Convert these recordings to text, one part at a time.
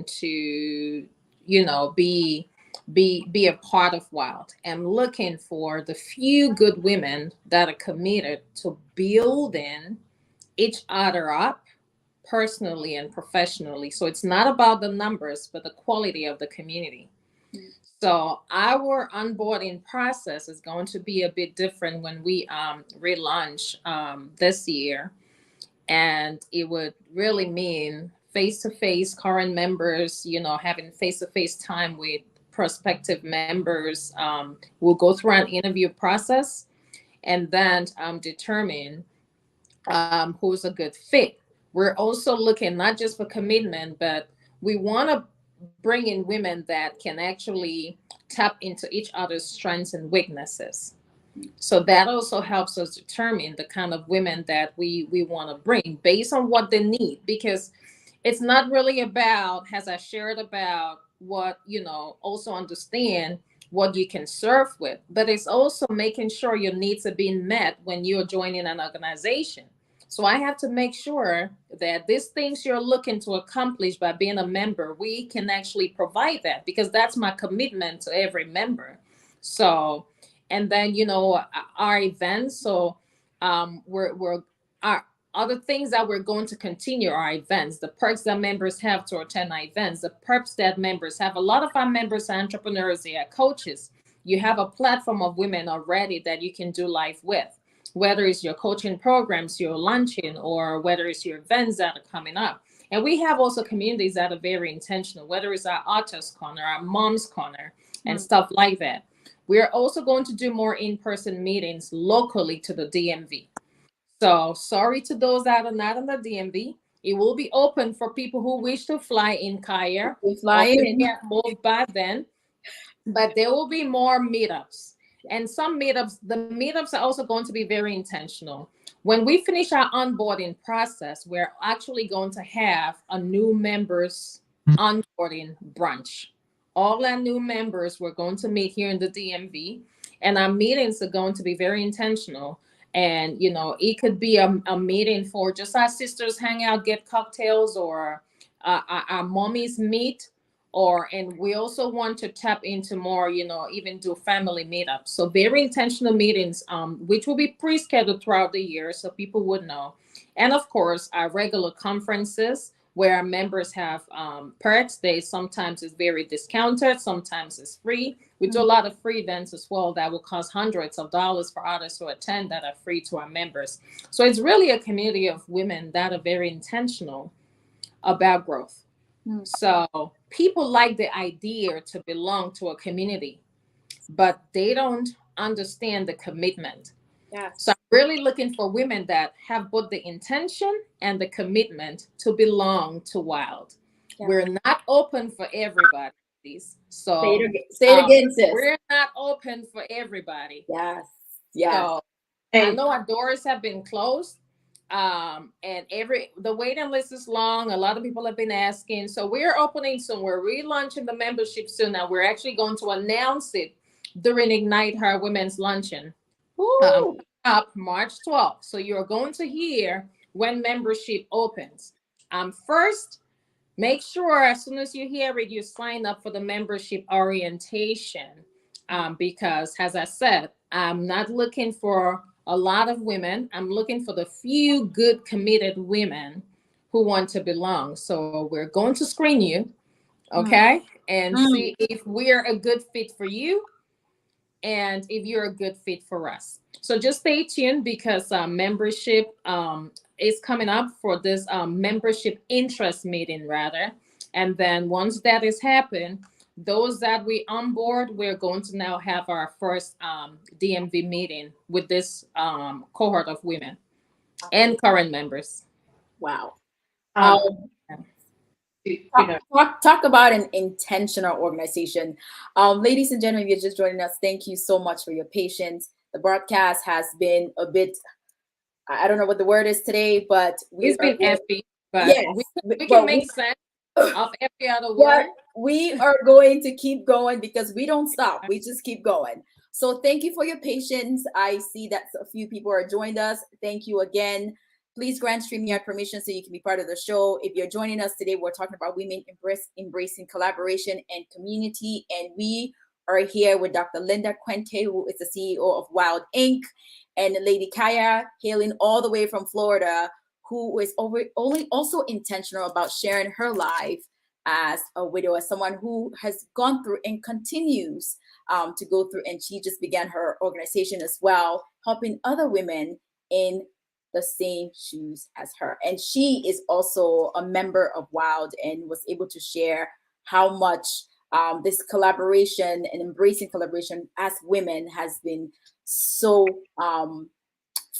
to, you know, be a part of WILDE. I'm looking for the few good women that are committed to building each other up personally and professionally. So it's not about the numbers, but the quality of the community. So our onboarding process is going to be a bit different when we relaunch this year, and it would really mean face-to-face current members, you know, having face-to-face time with prospective members. We'll go through an interview process and then determine who's a good fit. We're also looking not just for commitment, but we want to bring in women that can actually tap into each other's strengths and weaknesses. So that also helps us determine the kind of women that we want to bring based on what they need, because it's not really about, as I shared, about what, you know, also understand what you can serve with, but it's also making sure your needs are being met when you're joining an organization. So I have to make sure that these things you're looking to accomplish by being a member, we can actually provide that, because that's my commitment to every member. So, and then, you know, our events. So we're our other things that we're going to continue our events, the perks that members have to attend our events, the perks that members have. A lot of our members are entrepreneurs, they are coaches. You have a platform of women already that you can do life with, whether it's your coaching programs, your luncheon, or whether it's your events that are coming up. And we have also communities that are very intentional, whether it's our Artist Corner, our Mom's Corner, and stuff like that. We're also going to do more in-person meetings locally to the DMV. So sorry to those that are not in the DMV. It will be open for people who wish to fly in, Kaya, We fly or to in. get moved by then. But there will be more meetups. And some meetups, the meetups are also going to be very intentional. When we finish our onboarding process, we're actually going to have a new members onboarding brunch. All our new members, we're going to meet here in the DMV, and our meetings are going to be very intentional. And, you know, it could be a meeting for just our sisters hang out, get cocktails, or our mommies meet, or, and we also want to tap into more, you know, even do family meetups. So very intentional meetings, which will be pre-scheduled throughout the year so people would know. And of course, our regular conferences where our members have perks. They sometimes it's very discounted, sometimes it's free. We do a lot of free events as well that will cost hundreds of dollars for others to attend that are free to our members. So it's really a community of women that are very intentional about growth. So people like the idea to belong to a community, but they don't understand the commitment. Yes. So I'm really looking for women that have both the intention and the commitment to belong to WILDE. Yeah. We're not open for everybody. So say it again, sis. we're not open for everybody. Yes. Yes. So I And know our doors have been closed, and the waiting list is long. A lot of people have been asking, so we're opening soon. We're relaunching the membership soon, and we're actually going to announce it during Ignite Her Women's Luncheon up March 12th. So you're going to hear when membership opens. First, make sure as soon as you hear it, you sign up for the membership orientation, because as I said, I'm not looking for a lot of women. I'm looking for the few good committed women who want to belong. So we're going to screen you, okay, and see if we're a good fit for you and if you're a good fit for us. So just stay tuned, because membership is coming up for this membership interest meeting rather. And then once that has happened, those that we onboard, we're going to now have our first DMV meeting with this cohort of women and current members. Wow. um, you know, Talk about an intentional organization. Ladies and gentlemen, if you're just joining us, thank you so much for your patience. The broadcast has been a bit, I don't know what the word is today, but It's been epic, but yes, we can make sense of every other but word. we are going to keep going because we don't stop. We just keep going. So thank you for your patience. I see that a few people are joined us. Thank you again. Please grant StreamYard permission so you can be part of the show. If you're joining us today, we're talking about women embracing collaboration and community. And we are here with Dr. Linda Quente, who is the CEO of WILDE Inc., and Lady Kaya, hailing all the way from Florida, who is also intentional about sharing her life as a widow, as someone who has gone through and continues to go through. And she just began her organization as well, helping other women in the same shoes as her. And she is also a member of WILDE and was able to share how much this collaboration and embracing collaboration as women has been so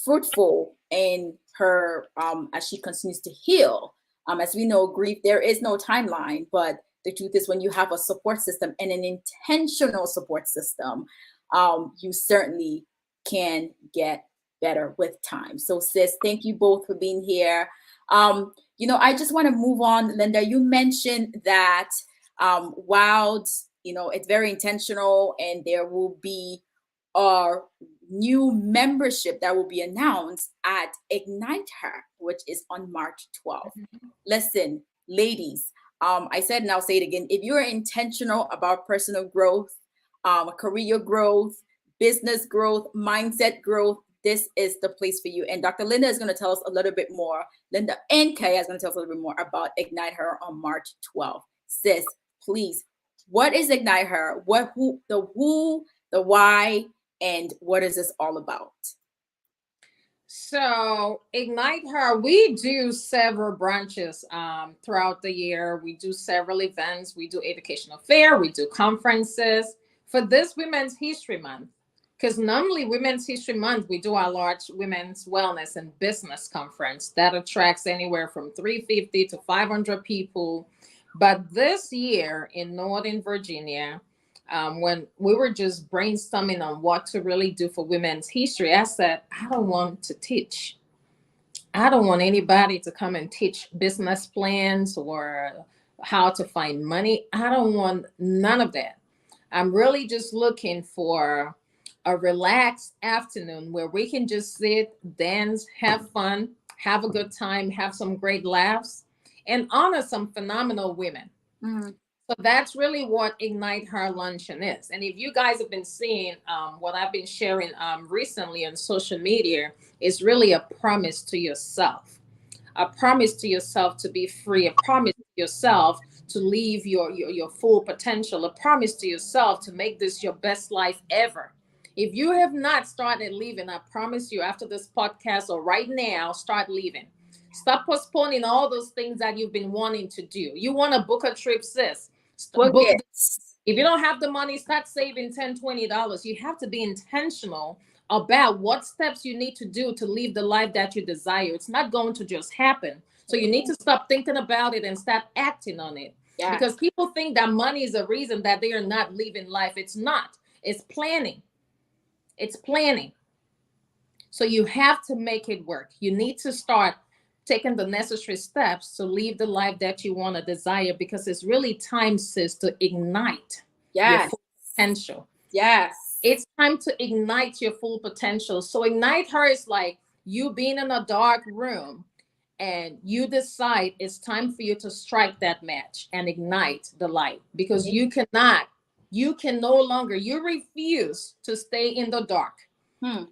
fruitful in her as she continues to heal. As we know, grief, there is no timeline, but the truth is when you have a support system and an intentional support system, you certainly can get better with time. So sis, thank you both for being here. I just want to move on. Linda, you mentioned that WILDE, it's very intentional, and there will be a new membership that will be announced at Ignite Her, which is on March 12th. Listen, ladies, I said and I'll say it again, if you're intentional about personal growth, career growth, business growth, mindset growth, this is the place for you. And Dr. Linda is going to tell us a little bit more. Linda and Kaya is going to tell us a little bit more about Ignite Her on March 12th. Sis, please, what is Ignite Her? The who, the why, and what is this all about? So Ignite Her, we do several branches throughout the year. We do several events. We do educational fair. We do conferences. For this Women's History Month, because normally Women's History Month, we do our large women's wellness and business conference that attracts anywhere from 350 to 500 people. But this year in Northern Virginia, when we were just brainstorming on what to really do for women's history, I said, I don't want to teach. I don't want anybody to come and teach business plans or how to find money. I don't want none of that. I'm really just looking for a relaxed afternoon where we can just sit, dance, have fun, have a good time, have some great laughs, and honor some phenomenal women. So that's really what Ignite Her Luncheon is. And if you guys have been seeing what I've been sharing recently on social media, is really a promise to yourself. A promise to yourself to be free. A promise to yourself to live your full potential. A promise to yourself to make this your best life ever. If you have not started living, I promise you after this podcast or right now, start living. Stop postponing all those things that you've been wanting to do. You want to book a trip, sis. Book it. If you don't have the money, start saving $10, $20. You have to be intentional about what steps you need to do to live the life that you desire. It's not going to just happen. So you need to stop thinking about it and start acting on it. Yeah. Because people think that money is the reason that they are not living life. It's not. It's planning. It's planning. So you have to make it work. You need to start taking the necessary steps to live the life that you want to desire, because it's really time, sis, to ignite your full potential. Yes. It's time to ignite your full potential. So Ignite Her is like you being in a dark room and you decide it's time for you to strike that match and ignite the light, because you can no longer, you refuse to stay in the dark.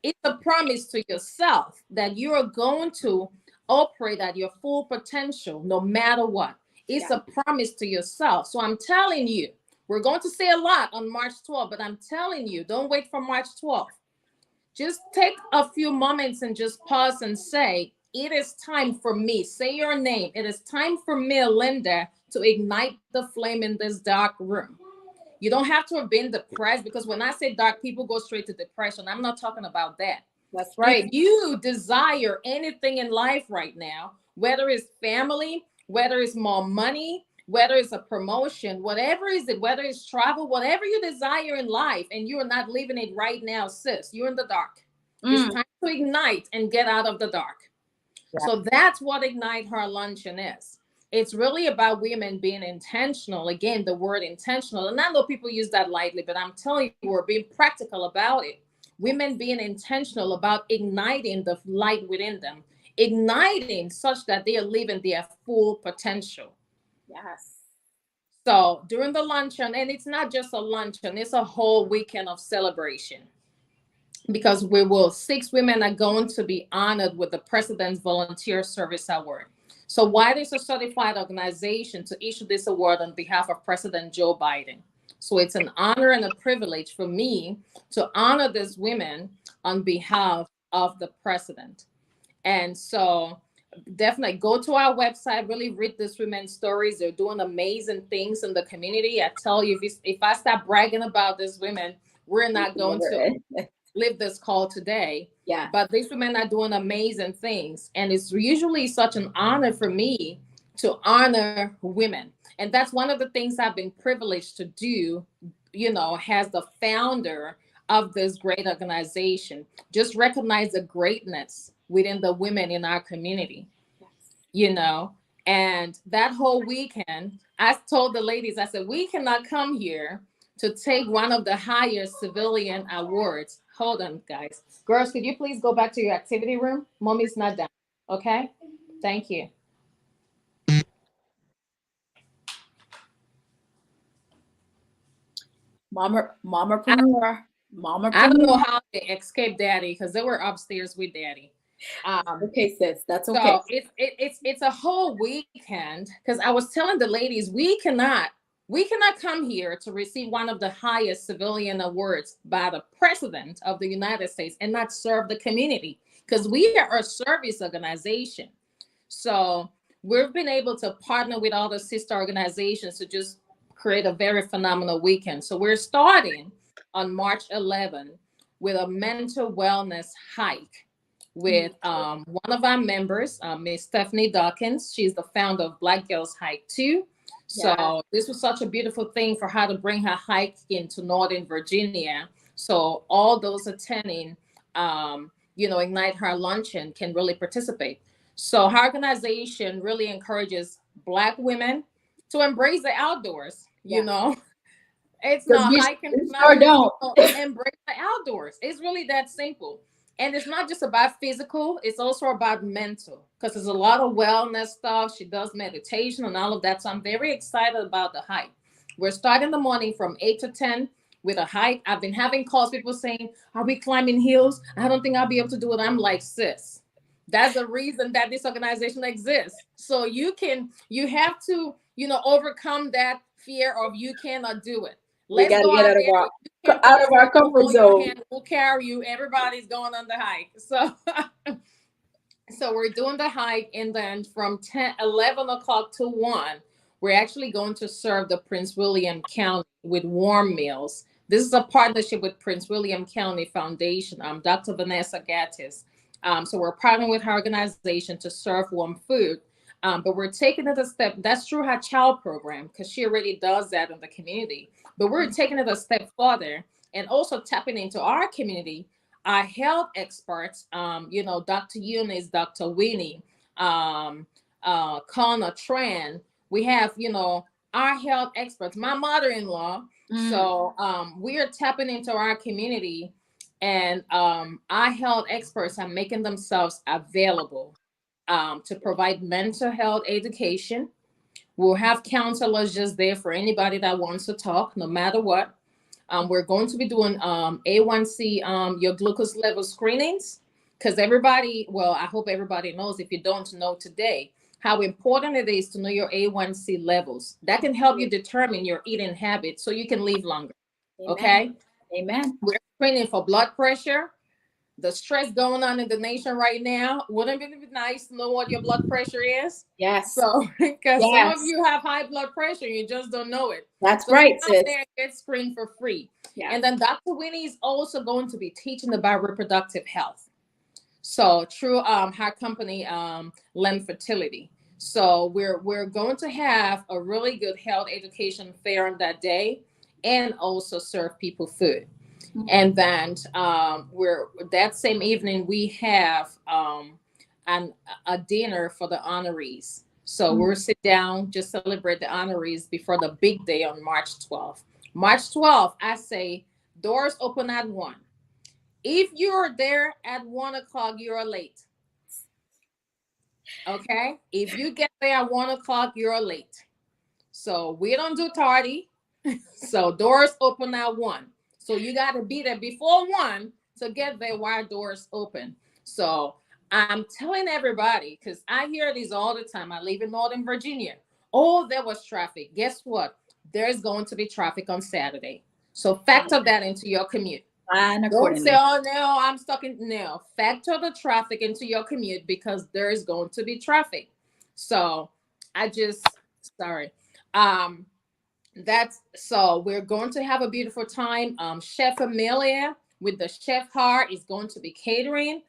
It's a promise to yourself that you are going to operate at your full potential no matter what. It's a promise to yourself. So I'm telling you, we're going to say a lot on March 12th, but I'm telling you, don't wait for March 12th. Just take a few moments and just pause and say, it is time for me. Say your name. It is time for me, Linda, to ignite the flame in this dark room. You don't have to have been depressed, because when I say dark, people go straight to depression. I'm not talking about that. That's right. If you desire anything in life right now, whether it's family, whether it's more money, whether it's a promotion, whatever is it, whether it's travel, whatever you desire in life, and you are not living it right now, sis, you're in the dark. It's time to ignite and get out of the dark. Yeah. So that's what Ignite Her Luncheon is. It's really about women being intentional. Again, the word intentional. And I know people use that lightly, but I'm telling you, we're being practical about it. Women being intentional about igniting the light within them igniting such that they are living their full potential. Yes. So during the luncheon, and it's not just a luncheon, it's a whole weekend of celebration, because 6 women are going to be honored with the President's Volunteer Service Award. So WILDE is a certified organization to issue this award on behalf of President Joe Biden. So it's an honor and a privilege for me to honor these women on behalf of the president. And so definitely go to our website, really read these women's stories. They're doing amazing things in the community. I tell you, if I start bragging about these women, we're not going to live this call today. Yeah. But these women are doing amazing things. And it's usually such an honor for me to honor women. And that's one of the things I've been privileged to do, as the founder of this great organization. Just recognize the greatness within the women in our community, And that whole weekend, I told the ladies, I said, we cannot come here to take one of the highest civilian awards. Hold on, guys. Girls, could you please go back to your activity room? Mommy's not done. Okay? Thank you. Mamapreneur. I don't know how they escaped daddy, because they were upstairs with daddy. Okay, sis, that's okay. So it's a whole weekend, because I was telling the ladies, we cannot come here to receive one of the highest civilian awards by the President of the United States and not serve the community, because we are a service organization. So we've been able to partner with all the sister organizations to just create a very phenomenal weekend. So we're starting on March 11 with a mental wellness hike with one of our members, Miss Stephanie Dawkins. She's the founder of Black Girls Hike 2. So this was such a beautiful thing for her to bring her hike into Northern Virginia. So all those attending, Ignite Her Luncheon can really participate. So her organization really encourages Black women to embrace the outdoors, It's not hiking, embrace the outdoors. It's really that simple. And it's not just about physical, it's also about mental, because there's a lot of wellness stuff. She does meditation and all of that. So I'm very excited about the hike. We're starting the morning from 8 to 10 with a hike. I've been having calls, people saying, are we climbing hills? I don't think I'll be able to do it. I'm like, sis, that's the reason that this organization exists. So you have to, overcome that fear of you cannot do it. Let's go out of our comfort zone. We'll carry you. Everybody's going on the hike. So we're doing the hike, and then from 11 o'clock to 1, we're actually going to serve the Prince William County with warm meals. This is a partnership with Prince William County Foundation. Dr. Vanessa Gattis. So we're partnering with her organization to serve warm food. But we're taking it a step. That's through her child program, because she already does that in the community. But we're taking it a step further and also tapping into our community, our health experts. Dr. Eunice, Dr. Winnie, Connor Tran. We have, our health experts. My mother-in-law. So we are tapping into our community, and our health experts are making themselves available to provide mental health education. We'll have counselors just there for anybody that wants to talk, no matter what. We're going to be doing A1C, your glucose level screenings, because I hope everybody knows, if you don't know today, how important it is to know your A1C levels. That can help you determine your eating habits so you can live longer. Amen. Okay? Amen. We're screening for blood pressure. The stress going on in the nation right now, wouldn't it be nice to know what your blood pressure is? Yes. So, because some of you have high blood pressure, you just don't know it. That's right, sis. Get screened for free. Yeah. And then Dr. Winnie is also going to be teaching about reproductive health. So through her company, Lem Fertility. So we're going to have a really good health education fair on that day, and also serve people food. And then that same evening we have a dinner for the honorees. So we'll sit down, just celebrate the honorees before the big day on March 12th. March 12th, I say doors open at 1. If you're there at 1 o'clock, you're late. Okay, if you get there at 1 o'clock, you're late. So we don't do tardy. So doors open at 1. So you got to be there before 1 to get there while doors open. So I'm telling everybody, because I hear these all the time. I live in Northern Virginia. Oh, there was traffic. Guess what? There's going to be traffic on Saturday. So factor that into your commute. Plan Don't say, accordingly. oh no, I'm stuck in. No, factor the traffic into your commute because there is going to be traffic. So I just, sorry. Um, that's so we're going to have a beautiful time. Chef Amelia with the Chef Heart is going to be catering.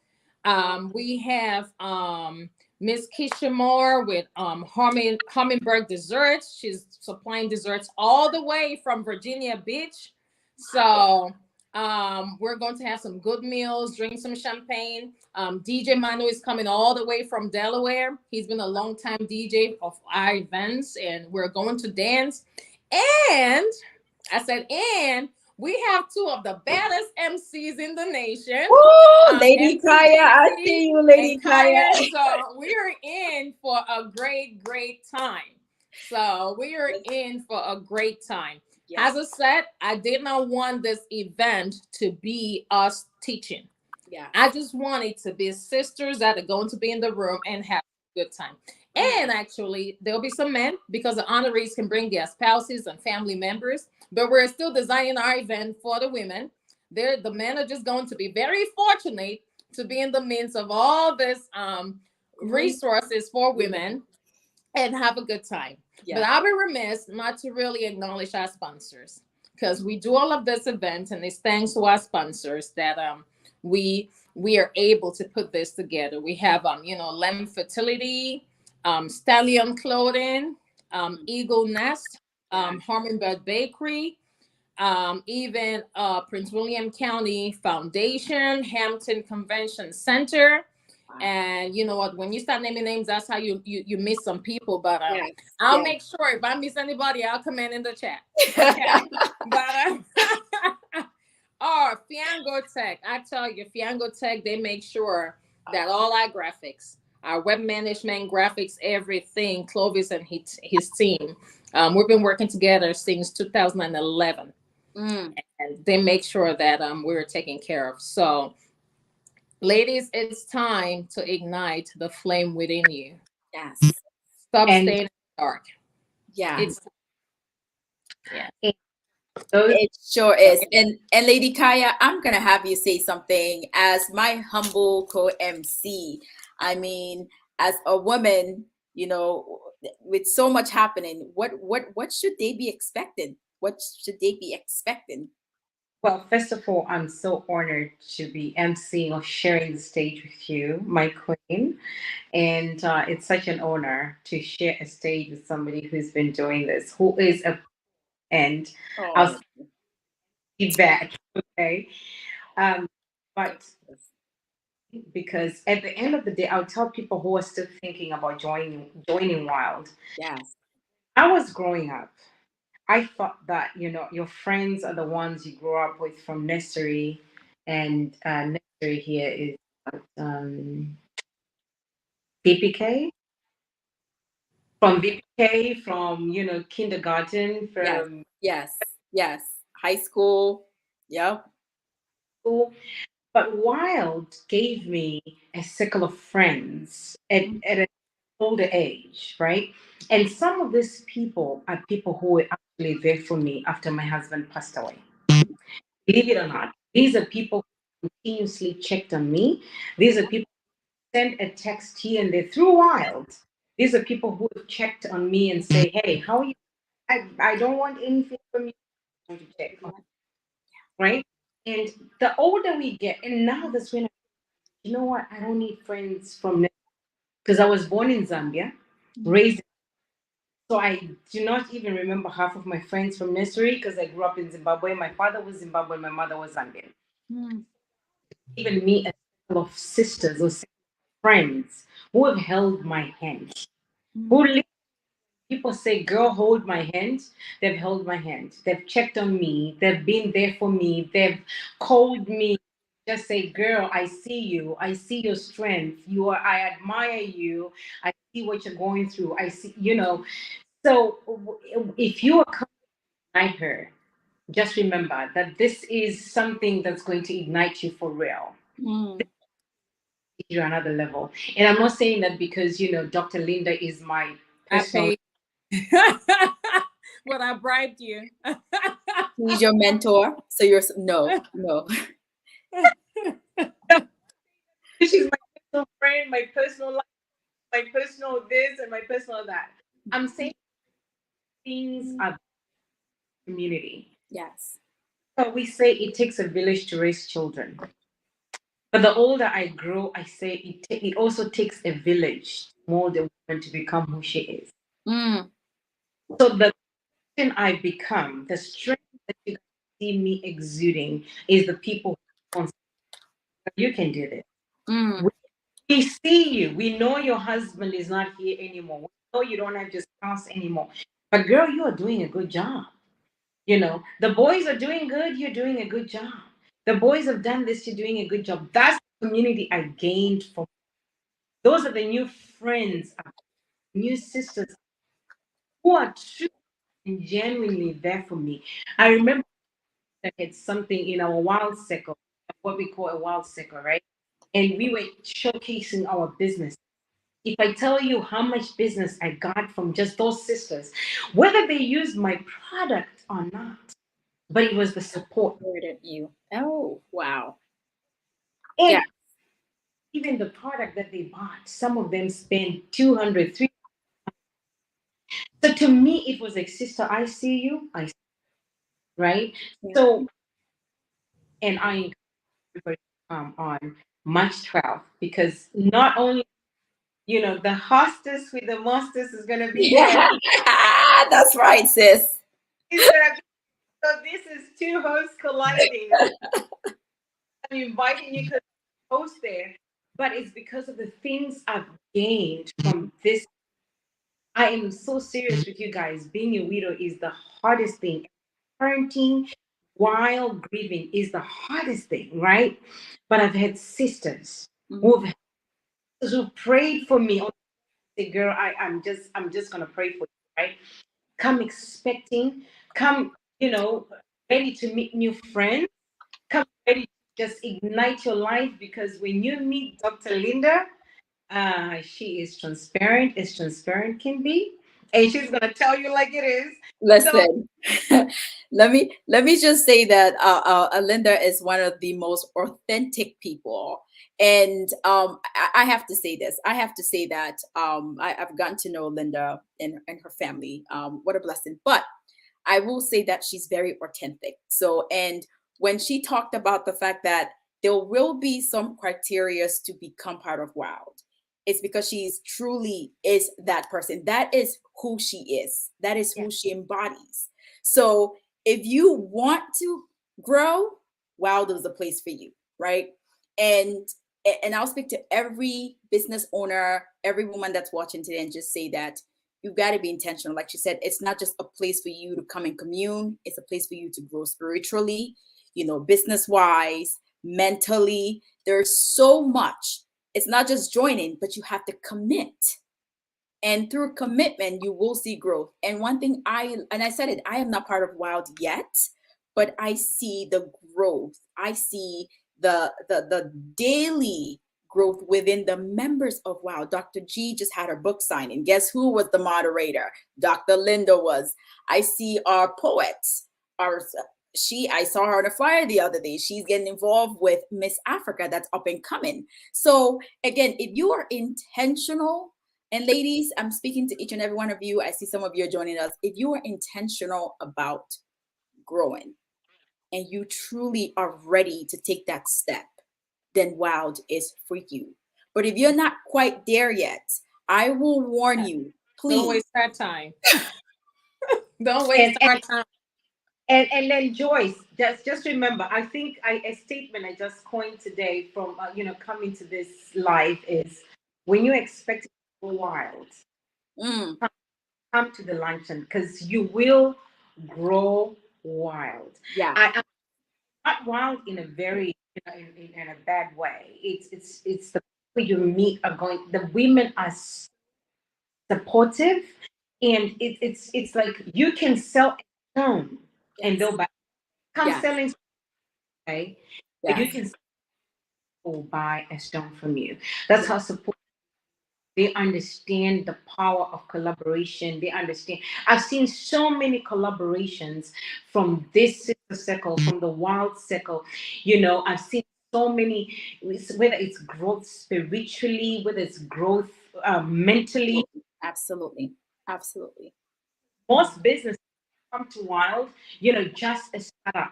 We have Miss Keisha Moore with Hummingbird Desserts. She's supplying desserts all the way from Virginia Beach. So we're going to have some good meals, drink some champagne. DJ Manu is coming all the way from Delaware. He's been a long time DJ of our events, and we're going to dance. And I said, and we have two of the baddest MCs in the nation. Woo, Lady MC Kaya, I JC see you, Lady and Kaya. So we are in for a great, great time. So we are in for a great time. Yes. As I said, I did not want this event to be us teaching. Yeah. I just wanted to be sisters that are going to be in the room and have a good time. And actually, there'll be some men because the honorees can bring their spouses and family members. But we're still designing our event for the women. The men are just going to be very fortunate to be in the midst of all this resources for women and have a good time. Yeah. But I'll be remiss not to really acknowledge our sponsors because we do all of this event, and it's thanks to our sponsors that we are able to put this together. We have Lem Fertility, Stallion Clothing, Eagle Nest, Hummingbird Bakery, even Prince William County Foundation, Hampton Convention Center. And you know what? When you start naming names, that's how you miss some people. But I'll make sure if I miss anybody, I'll comment in the chat. Okay. But Fiango Tech, I tell you, Fiango Tech, they make sure that all our graphics, our web management, graphics, everything, Clovis and his team, we've been working together since 2011, and they make sure that we're taken care of. So, ladies, it's time to ignite the flame within you. Yes. Stop staying dark. Yeah. Those It sure is. And Lady Kaya, I'm gonna have you say something as my humble co-MC. I mean, as a woman, with so much happening, what should they be expecting? What should they be expecting? Well, first of all, I'm so honored to be emceeing or sharing the stage with you, my queen. And it's such an honor to share a stage with somebody who's been doing this, who is a, and I'll see that, okay? But because at the end of the day, I'll tell people who are still thinking about joining Wild. Yes. I was growing up. I thought that your friends are the ones you grew up with from nursery, and nursery here is VPK. From VPK, from kindergarten, from Yes. High school. Yep. school. But Wild gave me a circle of friends at an older age, right? And some of these people are people who were actually there for me after my husband passed away. Believe it or not, these are people who continuously checked on me. These are people who sent a text here and there through Wild. These are people who have checked on me and say, hey, how are you? I don't want anything from you to check on, right? And the older we get, and now that's when you know what? I don't need friends from because I was born in Zambia, raised. So I do not even remember half of my friends from nursery because I grew up in Zimbabwe. My father was Zimbabwean, my mother was Zambian. Even me, a couple of sisters or friends who have held my hand, people say, girl, hold my hand. They've held my hand. They've checked on me. They've been there for me. They've called me just say, girl, I see you. I see your strength. I admire you. I see what you're going through. I see, So if you are coming to ignite her, just remember that this is something that's going to ignite you for real. Mm. You're another level. And I'm not saying that because, Dr. Linda is my I personal. paid. But I bribed you. He's your mentor. So you're no. She's my personal friend, my personal life, my personal this and my personal that. I'm saying things are community. Yes. So we say it takes a village to raise children. But the older I grow, I say it also takes a village to mold a woman to become who she is. Mm. So the person I become, the strength that you see me exuding, is the people who you can do this. Mm. We see you. We know your husband is not here anymore. We know you don't have your spouse anymore. But girl, you are doing a good job. The boys are doing good. You're doing a good job. The boys have done this. You're doing a good job. That's the community I gained from. Those are the new friends, new sisters who are true and genuinely there for me. I remember that had something in our wild circle, what we call a wild circle, right? And we were showcasing our business. If I tell you how much business I got from just those sisters, whether they used my product or not, but it was the support. Supported you. Oh, wow. Yeah. And even the product that they bought, some of them spent 200, 300. So to me, it was like, sister, I see you, right? Yeah. So, and I encourage everybody to come on March 12th because not only, the hostess with the masters is going to be there. Yeah. That's right, sis. It's gonna be, so this is two hosts colliding. I'm inviting you to host there, but it's because of the things I've gained from this. I am so serious with you guys. Being a widow is the hardest thing. Parenting while grieving is the hardest thing, right? But I've had sisters Mm-hmm. who prayed for me. Say, girl, I'm just gonna pray for you, right? Come expecting, come, ready to meet new friends, come ready to just ignite your life because when you meet Dr. Linda, she is transparent as transparent can be, and she's gonna tell you like it is. So Listen, let me just say that Linda is one of the most authentic people, and I have to say this. I have to say that I've gotten to know Linda and her family. What a blessing! But I will say that she's very authentic. So, and when she talked about the fact that there will be some criteria to become part of Wild, it's because she's truly is that person. That is who she is. That is yeah, who she embodies. So, if you want to grow, Wild is the place for you, right? And and I'll speak to every business owner, every woman that's watching today, and just say that you've got to be intentional. Like she said, it's not just a place for you to come and commune, it's a place for you to grow spiritually, business wise, mentally. There's so much. It's not just joining, but you have to commit. And through commitment, you will see growth. And one thing I said it, I am not part of Wild yet, but I see the growth. I see the daily growth within the members of Wow. Dr. G just had her book signing. Guess who was the moderator? Dr. Linda was. I see our poets. I saw her on a flyer the other day. She's getting involved with Miss Africa that's up and coming. So again, if you are intentional, and ladies, I'm speaking to each and every one of you. I see some of you are joining us. If you are intentional about growing and you truly are ready to take that step, then Wild is for you. But if you're not quite there yet, I will warn you, Don't please. waste our time. Don't waste and our time. and then Joyce, just remember, I think a statement I just coined today from coming to this live is when you expect to go wild, Mm, come to the luncheon because you will grow wild. yeah. I'm not wild in a very in a bad way. It's the people you meet are going. The women are supportive, and it's like you can sell a stone and they'll buy. Come Yeah. selling, okay? You Yes. can buy a stone from you. That's how support. They understand the power of collaboration. They understand. I've seen so many collaborations from this sister circle, from the wild circle. I've seen so many, whether it's growth spiritually, whether it's growth mentally. Absolutely. Absolutely. Most businesses come to wild, just a startup.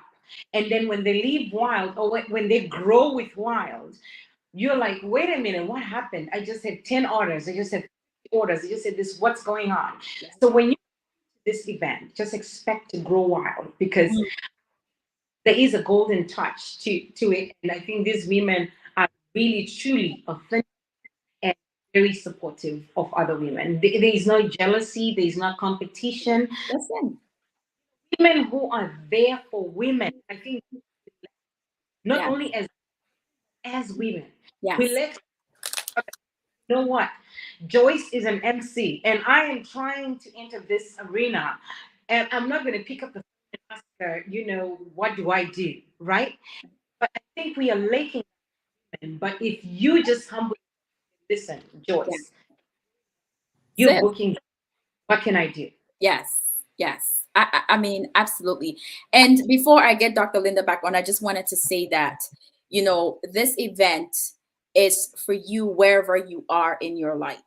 And then when they leave wild, or when they grow with wild, you're like, wait a minute, what happened? I just had 10 orders. I just had 50 orders. I just said this, what's going on? So when you this event, just expect to grow wild, because there is a golden touch to it. And I think these women are really, truly authentic and very supportive of other women. There is no jealousy, there is no competition. Listen. Women who are there for women, I think, not only as women, we Yes. let you know what? Joyce is an MC, and I am trying to enter this arena, and I'm not going to pick up the phone and ask her, what do I do, right? But I think we are lacking. But if you just humbly listen, Joyce, you're Sis. booking. What can I do? Yes. Yes. I mean, absolutely. And before I get Dr. Linda back on, I just wanted to say that, this event is for you wherever you are in your life.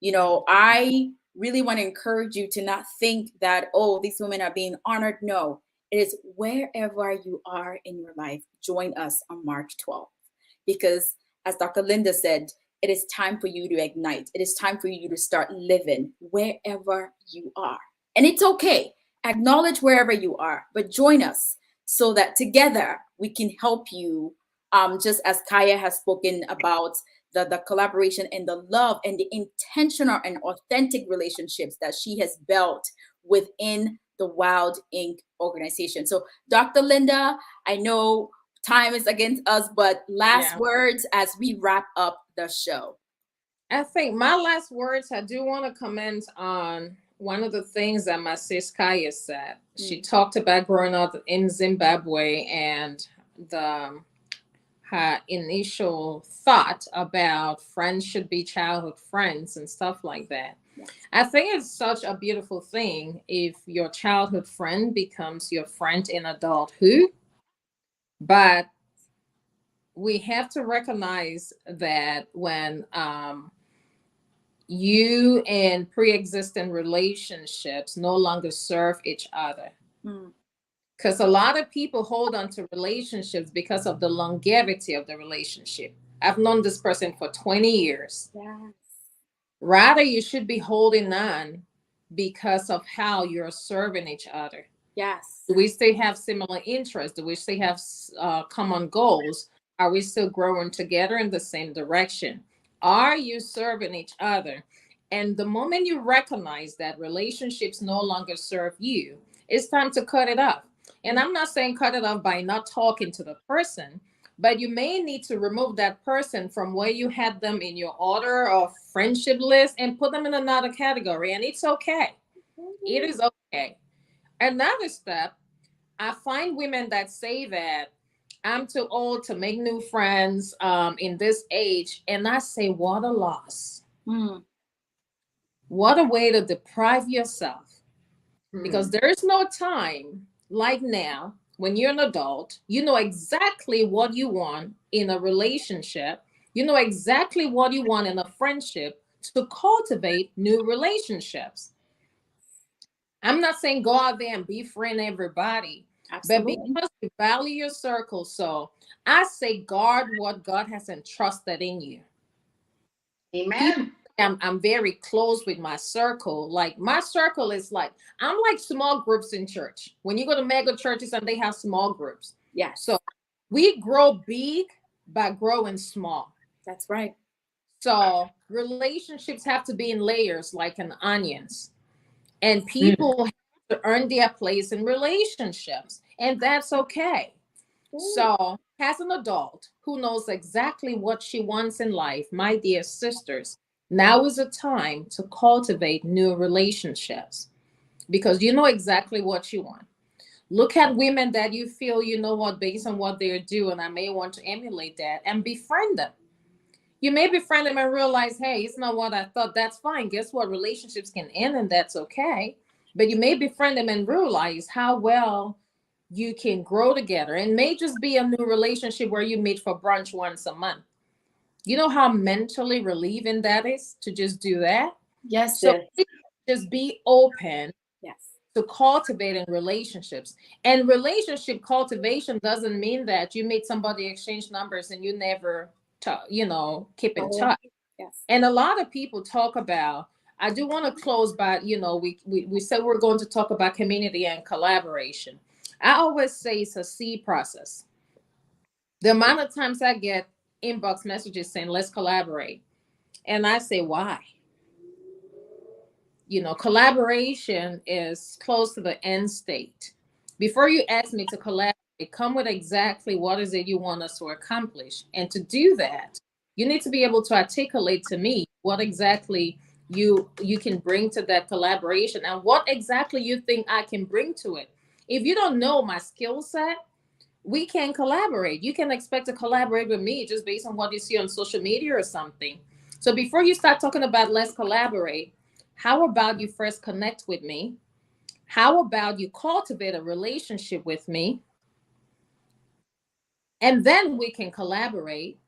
I really want to encourage you to not think that, oh, these women are being honored. No, it is wherever you are in your life. Join us on March 12th, because as Dr. Linda said, it is time for you to ignite. It is time for you to start living wherever you are. And it's okay. Acknowledge wherever you are, but join us so that together we can help you. Just as Kaya has spoken about the collaboration and the love and the intentional and authentic relationships that she has built within the WILDE Inc. organization. So, Dr. Linda, I know time is against us, but last words as we wrap up the show. I think my last words, I do want to comment on one of the things that my sis Kaya said. She talked about growing up in Zimbabwe and her initial thought about friends should be childhood friends and stuff like that. Yes. I think it's such a beautiful thing if your childhood friend becomes your friend in adulthood. But we have to recognize that when you and pre-existing relationships no longer serve each other. Because a lot of people hold on to relationships because of the longevity of the relationship. I've known this person for 20 years. Yes. Rather, you should be holding on because of how you're serving each other. Yes. Do we still have similar interests? Do we still have common goals? Are we still growing together in the same direction? Are you serving each other? And the moment you recognize that relationships no longer serve you, it's time to cut it off. And I'm not saying cut it off by not talking to the person, but you may need to remove that person from where you had them in your order of friendship list and put them in another category. And it's okay. It is okay. Another step, I find women that say that I'm too old to make new friends in this age. And I say, what a loss. What a way to deprive yourself. Because there is no time like now when you're an adult. You know exactly what you want in a relationship. You know exactly what you want in a friendship to cultivate new relationships. I'm not saying go out there and befriend everybody. Absolutely. But because you value your circle, so I say guard what God has entrusted in you. Amen. I'm very close with my circle. Like my circle is like, I'm like small groups in church. When you go to mega churches and they have small groups. Yeah. So we grow big by growing small. That's right. So relationships have to be in layers like an onions. And people have to earn their place in relationships. And that's okay. So As an adult who knows exactly what she wants in life, my dear sisters, now is a time to cultivate new relationships because you know exactly what you want. Look at women that you feel, you know what, based on what they're doing, I may want to emulate that and befriend them. You may befriend them and realize, hey, it's not what I thought. That's fine. Guess what? Relationships can end and that's okay. But you may befriend them and realize how well you can grow together. And may just be a new relationship where you meet for brunch once a month. You know how mentally relieving that is to just do that? Yes, So sis. just be open Yes. to cultivating relationships. And relationship cultivation doesn't mean that you meet somebody, exchange numbers, and you never, keep in Oh, touch. yes. And a lot of people talk about. I do want to close by, we said we're going to talk about community and collaboration. I always say it's a seed process. The amount of times I get inbox messages saying, let's collaborate. And I say, why? Collaboration is close to the end state. Before you ask me to collaborate, come with exactly what is it you want us to accomplish. And to do that, you need to be able to articulate to me what exactly you can bring to that collaboration and what exactly you think I can bring to it. If you don't know my skill set, we can collaborate. You can expect to collaborate with me just based on what you see on social media or something. So before you start talking about let's collaborate, how about you first connect with me? How about you cultivate a relationship with me? And then we can collaborate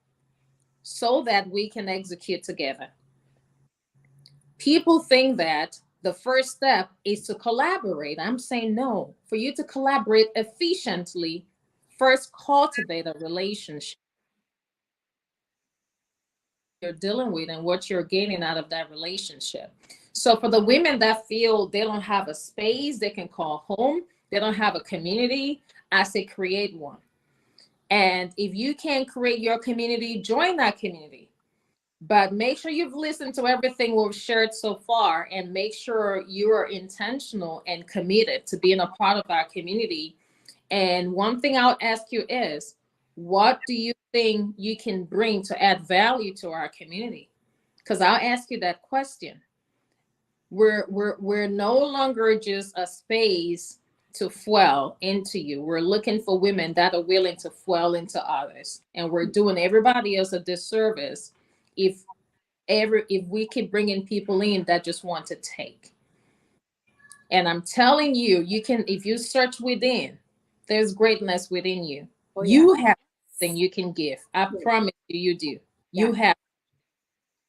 so that we can execute together. People think that the first step is to collaborate. I'm saying no. For you to collaborate efficiently, first cultivate a relationship you're dealing with and what you're gaining out of that relationship. So for the women that feel they don't have a space they can call home, they don't have a community, I say create one. And if you can create your community, join that community. But make sure you've listened to everything we've shared so far and make sure you are intentional and committed to being a part of our community. And one thing I'll ask you is, what do you think you can bring to add value to our community? Because I'll ask you that question. We're no longer just a space to fuel into you. We're looking for women that are willing to fuel into others, and we're doing everybody else a disservice if if we keep bringing people in that just want to take. And I'm telling you, you can, if you search within, there's greatness within you. Oh, yeah. You have something you can give. I promise you, you do. You have.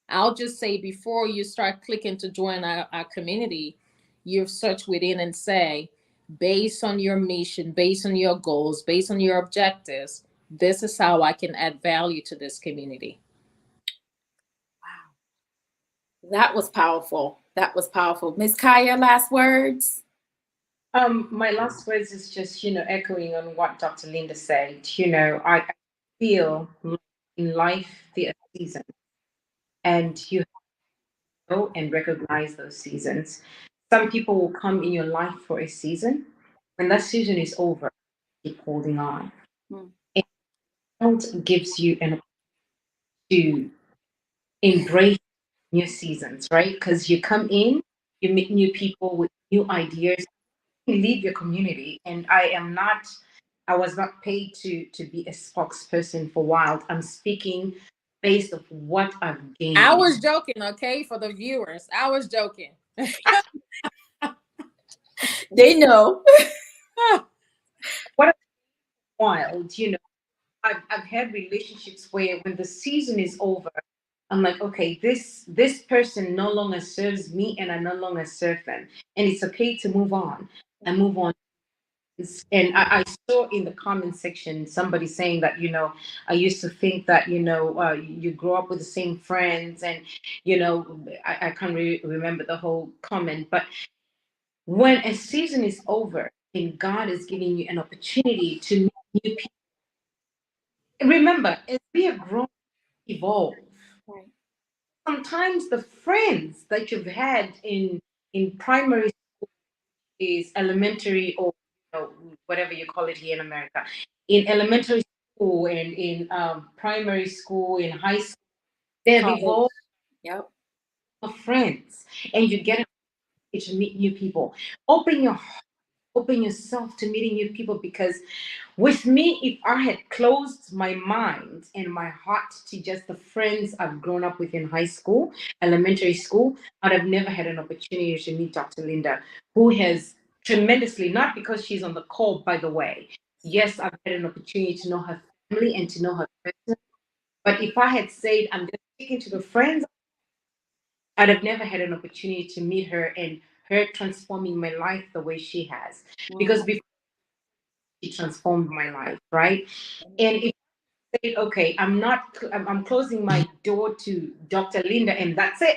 I'll just say before you start clicking to join our community, you search within and say, based on your mission, based on your goals, based on your objectives, this is how I can add value to this community. Wow. That was powerful. That was powerful. Miss Kaya, last words? My last words is just, echoing on what Dr. Linda said. I feel like in life there are seasons, and you know and recognize those seasons. Some people will come in your life for a season. When that season is over, keep holding on. And it gives you an opportunity to embrace new seasons, right? Because you come in, you meet new people with new ideas, you leave your community. And I was not paid to be a spokesperson for WILDE. I'm speaking based of what I've gained. I was joking, okay, for the viewers. I was joking. They know. What WILDE, I've had relationships where when the season is over, I'm like, okay, this person no longer serves me and I no longer serve them. And it's okay to move on and move on. And I saw in the comment section somebody saying that, I used to think that, you grow up with the same friends and, I can't really remember the whole comment. But when a season is over and God is giving you an opportunity to meet new people, remember, as we are growing, evolve. Right. Sometimes the friends that you've had in primary school is elementary or whatever you call it here in America. In elementary school, school and in primary school, in high school, they've College. evolved Yep. of friends, and you get to meet new people. Open your heart, open yourself to meeting new people, because with me, if I had closed my mind and my heart to just the friends I've grown up with in high school, elementary school, I'd have never had an opportunity to meet Dr. Linda, who has tremendously, not because she's on the call, by the way. Yes, I've had an opportunity to know her family and to know her person. But if I had said I'm just sticking to the friends, I'd have never had an opportunity to meet her and her transforming my life the way she has. Because before she transformed my life, right? And if I say, okay, I'm closing my door to Dr. Linda and that's it,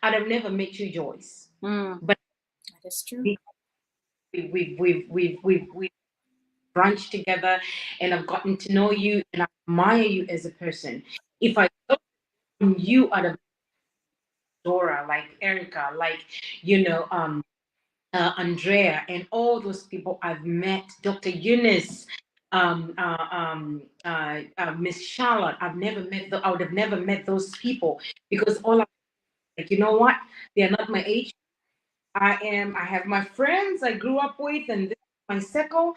I'd have never met you, Joyce. But that is true. We've branched together, and I've gotten to know you, and I admire you as a person. If I saw you out of Dora, like Erica, like, Andrea, and all those people I've met, Dr. Eunice, Miss Charlotte, I would have never met those people, because all I'm like, you know what? They're not my age. I have my friends I grew up with, and this is my circle.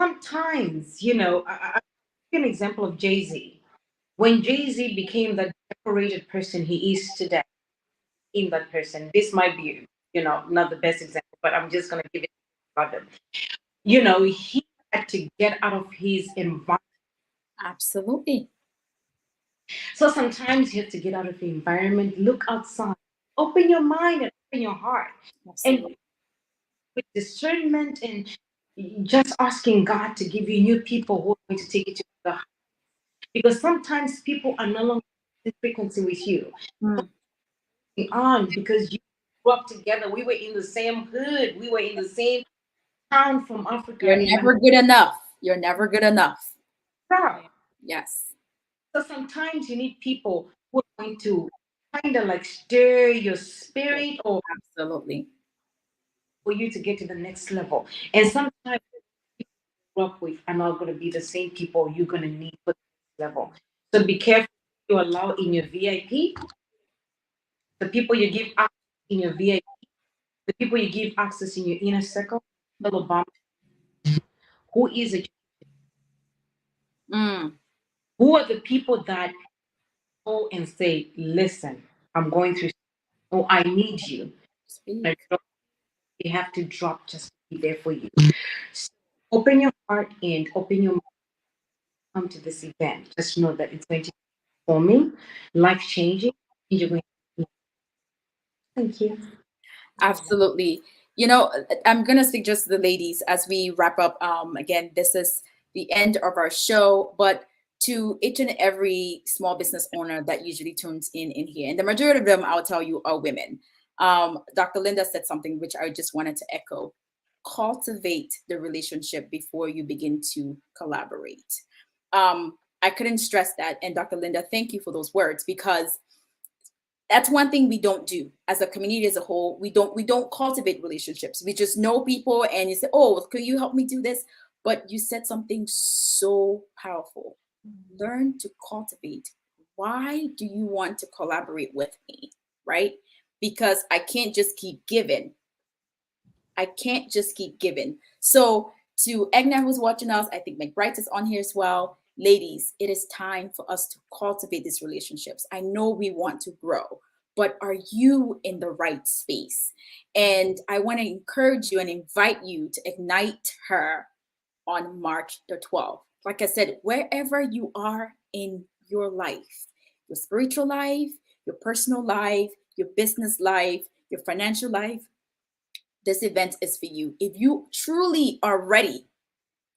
Sometimes, I'll give you an example of Jay-Z. When Jay-Z became the decorated person he is today, in that person, this might be, not the best example, but I'm just going to give it about him. He had to get out of his environment. Absolutely. So sometimes you have to get out of the environment, look outside, open your mind and open your heart. Absolutely. And with discernment and just asking God to give you new people who are going to take you to the heart. Because sometimes people are no longer in frequency with you. On because you grew up together. We were in the same hood. We were in the same town from Africa. You're never good enough. You're never good enough. Yes. So sometimes you need people who are going to kind of like stir your spirit, or Absolutely. for you to get to the next level. And sometimes people you grew up with are not going to be the same people you're going to need for the next level. So be careful you allow in your VIP, the people you give access in your VIP, the people you give access in your inner circle, who is it? Who are the people that go and say, listen, I'm going through, oh, I need you. Speak. You have to drop just to be there for you. So open your heart and open your mind. Come to this event. Just know that it's going to be forming, life changing, and you're going to. Thank you. Absolutely. I'm going to suggest to the ladies as we wrap up. Again, this is the end of our show, but to each and every small business owner that usually tunes in here, and the majority of them, I'll tell you, are women. Dr. Linda said something which I just wanted to echo. Cultivate the relationship before you begin to collaborate. I couldn't stress that. And Dr. Linda, thank you for those words, because that's one thing we don't do as a community as a whole. We don't cultivate relationships. We just know people and you say, oh, could you help me do this? But you said something so powerful. Learn to cultivate. Why do you want to collaborate with me? Right? Because I can't just keep giving. I can't just keep giving. So to Egna, who's watching us, I think McBride is on here as well. Ladies, it is time for us to cultivate these relationships. I know we want to grow, but are you in the right space? And I want to encourage you and invite you to ignite her on March the 12th. Like I said, wherever you are in your life, your spiritual life, your personal life, your business life, your financial life, this event is for you. If you truly are ready,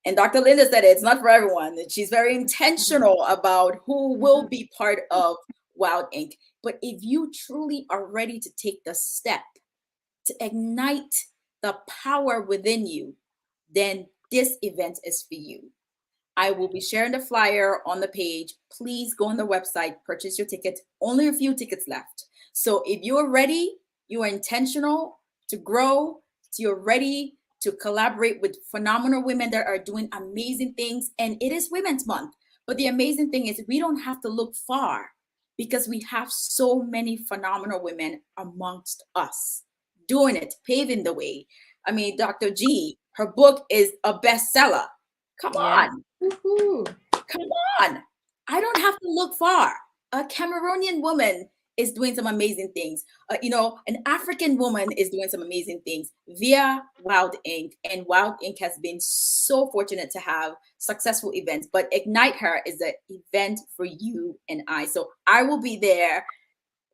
and Dr. Linda said it's not for everyone. She's very intentional about who will be part of Wild Inc. But if you truly are ready to take the step to ignite the power within you, then this event is for you. I will be sharing the flyer on the page. Please go on the website, purchase your ticket. Only a few tickets left. So if you're ready, you are intentional to grow, you're ready to collaborate with phenomenal women that are doing amazing things. And it is Women's Month. But the amazing thing is we don't have to look far because we have so many phenomenal women amongst us doing it, paving the way. I mean, Dr. G, her book is a bestseller. Come Yeah. on. Woo-hoo. Come on. I don't have to look far. A Cameroonian woman is doing some amazing things. An African woman is doing some amazing things via Wild Inc. And Wild Inc. has been so fortunate to have successful events. But Ignite Her is an event for you and I. So I will be there.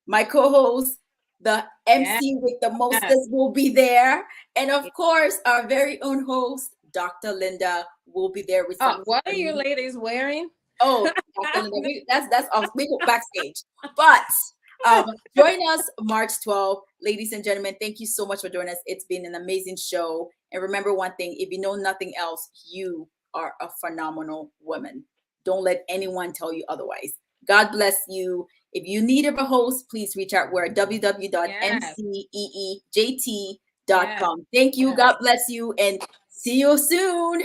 My co-host, the MC with the mostest, will be there. And of course, our very own host, Dr. Linda, will be there with some. What are you ladies wearing? Oh, Dr. Linda, that's off. We go backstage. But join us March 12th. Ladies and gentlemen, thank you so much for joining us. It's been an amazing show. And remember one thing, if you know nothing else, you are a phenomenal woman. Don't let anyone tell you otherwise. God bless you. If you need a host, please reach out. We're at www.mceejt.com. Thank you. God bless you. And see you soon.